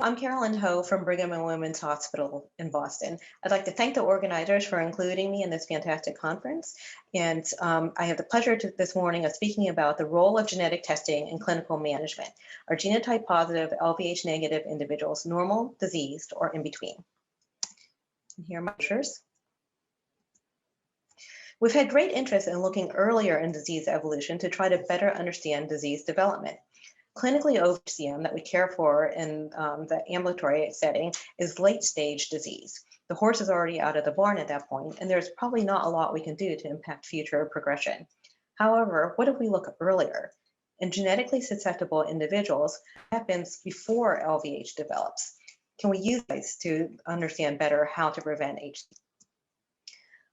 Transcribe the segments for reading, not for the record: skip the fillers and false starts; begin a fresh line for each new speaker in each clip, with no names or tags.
I'm Carolyn Ho from Brigham and Women's Hospital in Boston. I'd like to thank the organizers for including me in this fantastic conference. And I have the pleasure this morning of speaking about the role of genetic testing in clinical management. Are genotype positive, LVH negative individuals normal, diseased, or in between? And here are my pictures. We've had great interest in looking earlier in disease evolution to try to better understand disease development. Clinically, HCM that we care for in the ambulatory setting is late-stage disease. The horse is already out of the barn at that point, and there's probably not a lot we can do to impact future progression. However, what if we look earlier? In genetically susceptible individuals, what happens before LVH develops? Can we use this to understand better how to prevent HCM?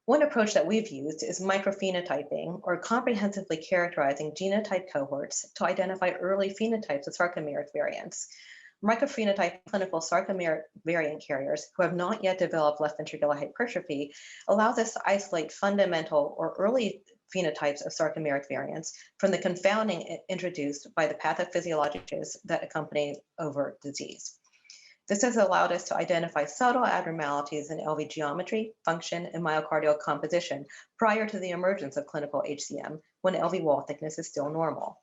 One approach that we've used is microphenotyping, or comprehensively characterizing genotype cohorts to identify early phenotypes of sarcomeric variants. Microphenotype clinical sarcomeric variant carriers who have not yet developed left ventricular hypertrophy allows us to isolate fundamental or early phenotypes of sarcomeric variants from the confounding introduced by the pathophysiologic changes that accompany overt disease. This has allowed us to identify subtle abnormalities in LV geometry, function, and myocardial composition prior to the emergence of clinical HCM when LV wall thickness is still normal.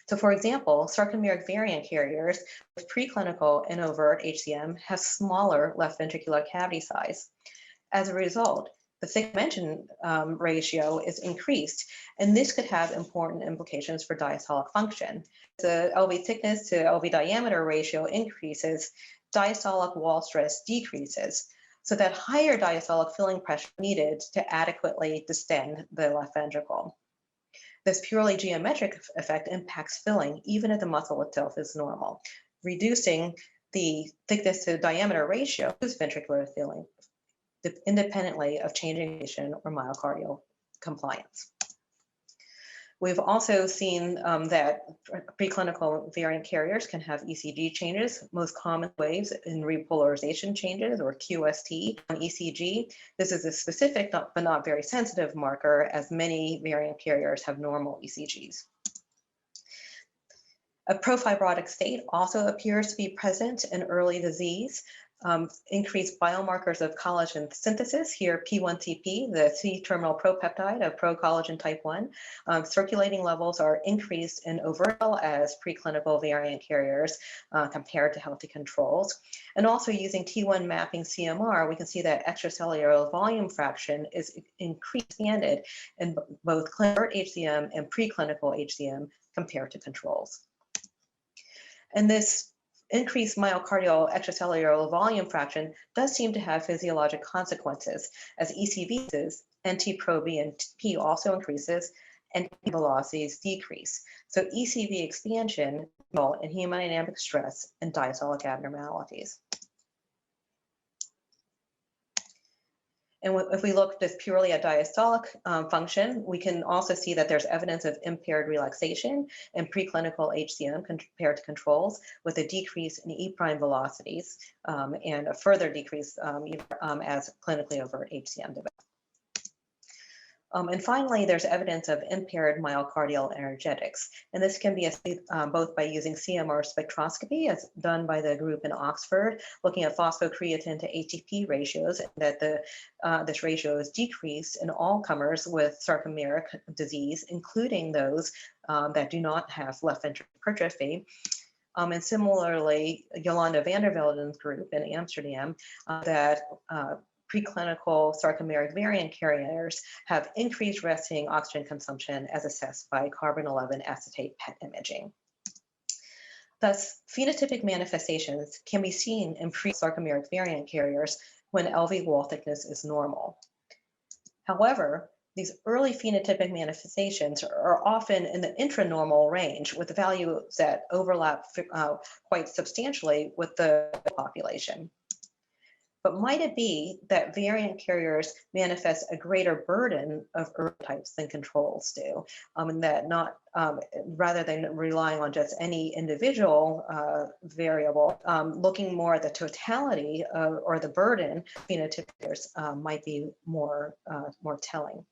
So for example, sarcomeric variant carriers with preclinical and overt HCM have smaller left ventricular cavity size. As a result, the thick dimension ratio is increased, and this could have important implications for diastolic function. The LV thickness to LV diameter ratio increases, diastolic wall stress decreases, so that higher diastolic filling pressure needed to adequately distend the left ventricle. This purely geometric effect impacts filling even if the muscle itself is normal, reducing the thickness to diameter ratio of ventricular filling independently of changing condition or myocardial compliance. We've also seen that preclinical variant carriers can have ECG changes, most common waves in repolarization changes, or QST on ECG. This is a specific but not very sensitive marker, as many variant carriers have normal ECGs. A profibrotic state also appears to be present in early disease. Increased biomarkers of collagen synthesis, here P1TP, the C-terminal propeptide of procollagen type 1. Circulating levels are increased in overt as preclinical variant carriers compared to healthy controls. And also using T1 mapping CMR, we can see that extracellular volume fraction is expanded in both clinical HCM and preclinical HCM compared to controls. And this increased myocardial extracellular volume fraction does seem to have physiologic consequences, as ECVs, NT-proBNP also increases, and velocities decrease. So ECV expansion result in hemodynamic stress and diastolic abnormalities. And if we look just purely at diastolic function, we can also see that there's evidence of impaired relaxation in preclinical HCM compared to controls, with a decrease in E' velocities and a further decrease as clinically overt HCM develops. And finally, there's evidence of impaired myocardial energetics. And this can be both by using CMR spectroscopy, as done by the group in Oxford, looking at phosphocreatine to ATP ratios, that this ratio is decreased in all comers with sarcomeric disease, including those that do not have left ventricular hypertrophy. And similarly, Jolanda van der Velden's group in Amsterdam, that preclinical sarcomeric variant carriers have increased resting oxygen consumption as assessed by carbon-11 acetate PET imaging. Thus, phenotypic manifestations can be seen in pre-sarcomeric variant carriers when LV wall thickness is normal. However, these early phenotypic manifestations are often in the intranormal range, with values that overlap quite substantially with the population. But might it be that variant carriers manifest a greater burden of early types than controls do, and that not rather than relying on just any individual variable, looking more at the totality or the burden phenotypes might be more telling.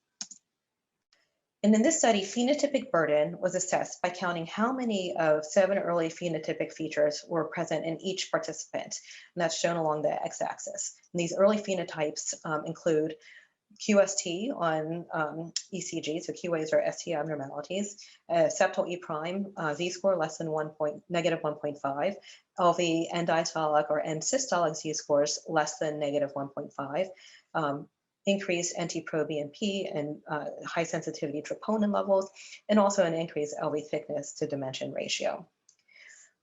And in this study, phenotypic burden was assessed by counting how many of 7 early phenotypic features were present in each participant, and that's shown along the x-axis. And these early phenotypes include QST on ECG, so QAs are ST abnormalities, septal E prime, Z-score less than -1.5, LV end diastolic or end systolic Z-scores less than -1.5, increased NT-proBNP and high sensitivity troponin levels, and also an increased LV thickness to dimension ratio.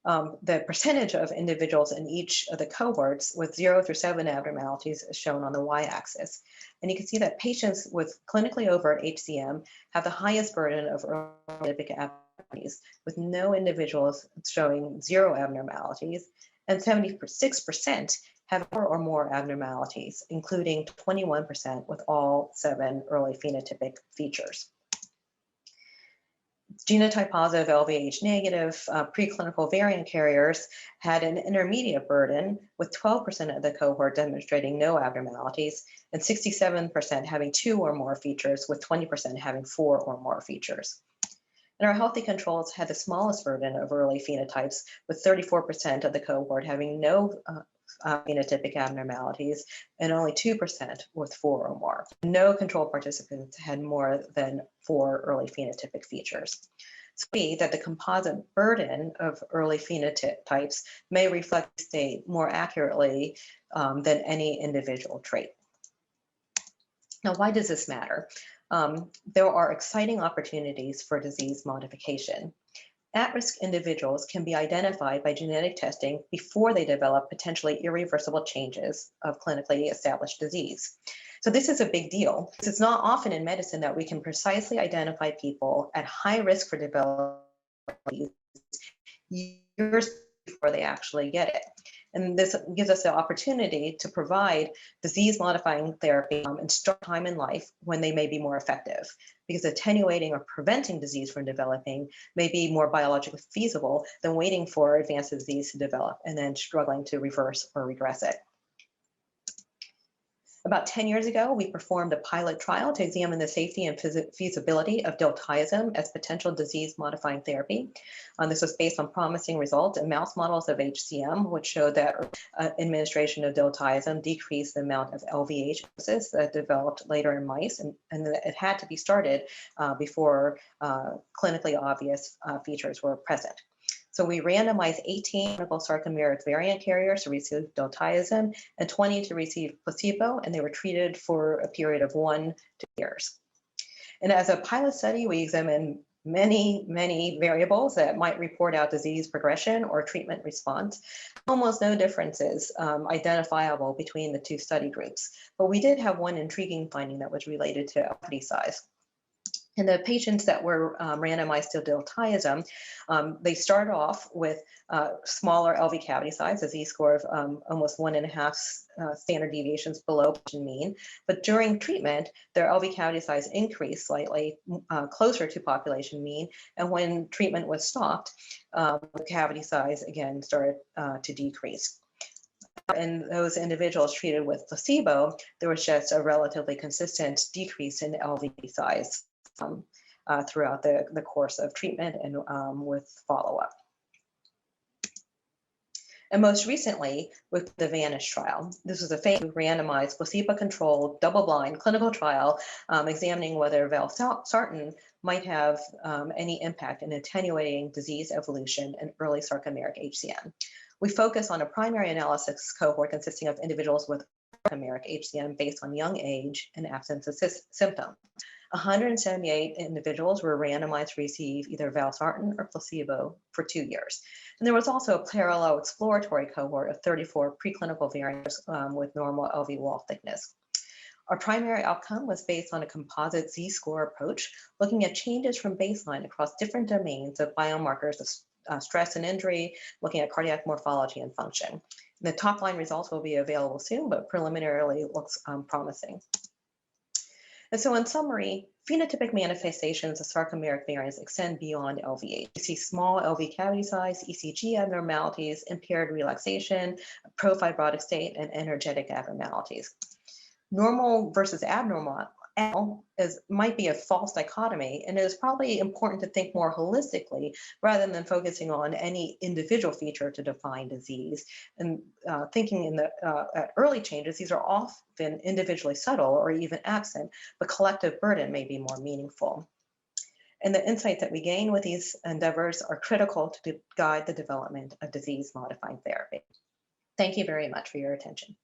The percentage of individuals in each of the cohorts with 0 through 7 abnormalities is shown on the y-axis. And you can see that patients with clinically overt HCM have the highest burden of early abnormalities, with no individuals showing 0 abnormalities, and 76% have 4 or more abnormalities, including 21% with all 7 early phenotypic features. Genotype positive, LVH negative, preclinical variant carriers had an intermediate burden, with 12% of the cohort demonstrating no abnormalities and 67% having 2 or more features, with 20% having 4 or more features. And our healthy controls had the smallest burden of early phenotypes, with 34% of the cohort having no phenotypic abnormalities and only 2% with 4 or more. No control participants had more than 4 early phenotypic features. So we see that the composite burden of early phenotypes may reflect the state more accurately than any individual trait. Now, why does this matter? There are exciting opportunities for disease modification. At-risk individuals can be identified by genetic testing before they develop potentially irreversible changes of clinically established disease. So this is a big deal. It's not often in medicine that we can precisely identify people at high risk for developing disease years before they actually get it. And this gives us the opportunity to provide disease-modifying therapy in short time in life when they may be more effective, because attenuating or preventing disease from developing may be more biologically feasible than waiting for advanced disease to develop and then struggling to reverse or regress it. About 10 years ago, we performed a pilot trial to examine the safety and feasibility of diltiazem as potential disease-modifying therapy. This was based on promising results in mouse models of HCM, which showed that administration of diltiazem decreased the amount of LVH that developed later in mice, and it had to be started before clinically obvious features were present. So we randomized 18 clinical sarcomeric variant carriers to receive diltiazem and 20 to receive placebo, and they were treated for a period of 1 to 2 years. And as a pilot study, we examined many variables that might report out disease progression or treatment response. Almost no differences identifiable between the two study groups, but we did have one intriguing finding that was related to LV size. In the patients that were randomized to diltiazem, they started off with smaller LV cavity size, a Z-score of almost 1.5 standard deviations below patient mean. But during treatment, their LV cavity size increased slightly closer to population mean. And when treatment was stopped, the cavity size again started to decrease. In those individuals treated with placebo, there was just a relatively consistent decrease in LV size throughout the course of treatment and with follow-up. And most recently, with the VANISH trial, this was a phase 2 randomized, placebo-controlled, double-blind clinical trial examining whether valsartan might have any impact in attenuating disease evolution in early sarcomeric HCM. We focus on a primary analysis cohort consisting of individuals with sarcomeric HCM based on young age and absence of symptoms. 178 individuals were randomized to receive either valsartan or placebo for 2 years. And there was also a parallel exploratory cohort of 34 preclinical variants with normal LV wall thickness. Our primary outcome was based on a composite Z-score approach, looking at changes from baseline across different domains of biomarkers of stress and injury, looking at cardiac morphology and function. The top-line results will be available soon, but preliminarily looks promising. And so in summary, phenotypic manifestations of sarcomeric variants extend beyond LVH. You see small LV cavity size, ECG abnormalities, impaired relaxation, profibrotic state, and energetic abnormalities. Normal versus abnormal might be a false dichotomy, and it is probably important to think more holistically rather than focusing on any individual feature to define disease. And thinking in the early changes, these are often individually subtle or even absent, but collective burden may be more meaningful. And the insight that we gain with these endeavors are critical to guide the development of disease-modifying therapy. Thank you very much for your attention.